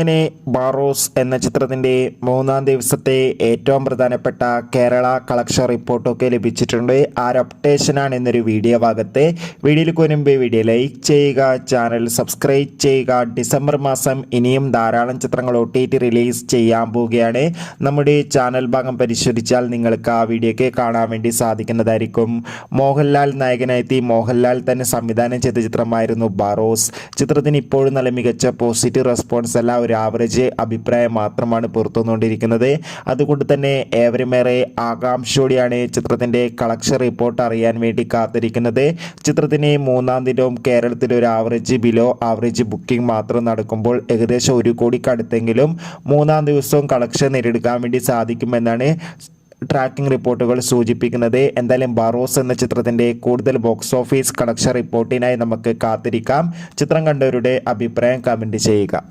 അങ്ങനെ ബാറോസ് എന്ന ചിത്രത്തിൻ്റെ മൂന്നാം ദിവസത്തെ ഏറ്റവും പ്രധാനപ്പെട്ട കേരള കളക്ഷൻ റിപ്പോർട്ടൊക്കെ ലഭിച്ചിട്ടുണ്ട്. ആര് അപ്ഡേഷനാണ് എന്നൊരു വീഡിയോ ഭാഗത്ത്. വീഡിയോയിൽ മുൻപ് വീഡിയോ ലൈക്ക് ചെയ്യുക, ചാനൽ സബ്സ്ക്രൈബ് ചെയ്യുക. ഡിസംബർ മാസം ഇനിയും ധാരാളം ചിത്രങ്ങൾ OTT റിലീസ് ചെയ്യാൻ പോവുകയാണ്. നമ്മുടെ ചാനൽ ഭാഗം പരിശോധിച്ചാൽ നിങ്ങൾക്ക് ആ വീഡിയോയ്ക്ക് കാണാൻ വേണ്ടി സാധിക്കുന്നതായിരിക്കും. മോഹൻലാൽ നായകനായെത്തി മോഹൻലാൽ തന്നെ സംവിധാനം ചെയ്ത ചിത്രമായിരുന്നു ബാറോസ്. ചിത്രത്തിന് ഇപ്പോഴും നല്ല മികച്ച പോസിറ്റീവ് റെസ്പോൺസ് അല്ല, ഒരു ആവറേജ് അഭിപ്രായം മാത്രമാണ് പുറത്തുവന്നുകൊണ്ടിരിക്കുന്നത്. അതുകൊണ്ട് തന്നെ ഏവരുമേറെ ആകാംക്ഷയോടെയാണ് ചിത്രത്തിൻ്റെ കളക്ഷൻ റിപ്പോർട്ട് അറിയാൻ വേണ്ടി കാത്തിരിക്കുന്നത്. ചിത്രത്തിന് മൂന്നാം ദിനവും കേരളത്തിൽ ഒരു ആവറേജ് ബിലോ ആവറേജ് ബുക്കിംഗ് മാത്രം നടക്കുമ്പോൾ ഏകദേശം 1 കോടിക്കടുത്തെങ്കിലും മൂന്നാം ദിവസവും കളക്ഷൻ നേടിയെടുക്കാൻ വേണ്ടി സാധിക്കുമെന്നാണ് ട്രാക്കിംഗ് റിപ്പോർട്ടുകൾ സൂചിപ്പിക്കുന്നത്. എന്തായാലും ബാറോസ് എന്ന ചിത്രത്തിൻ്റെ കൂടുതൽ ബോക്സ് ഓഫീസ് കളക്ഷൻ റിപ്പോർട്ടിനായി നമുക്ക് കാത്തിരിക്കാം. ചിത്രം കണ്ടവരുടെ അഭിപ്രായം കമൻറ്റ് ചെയ്യുക.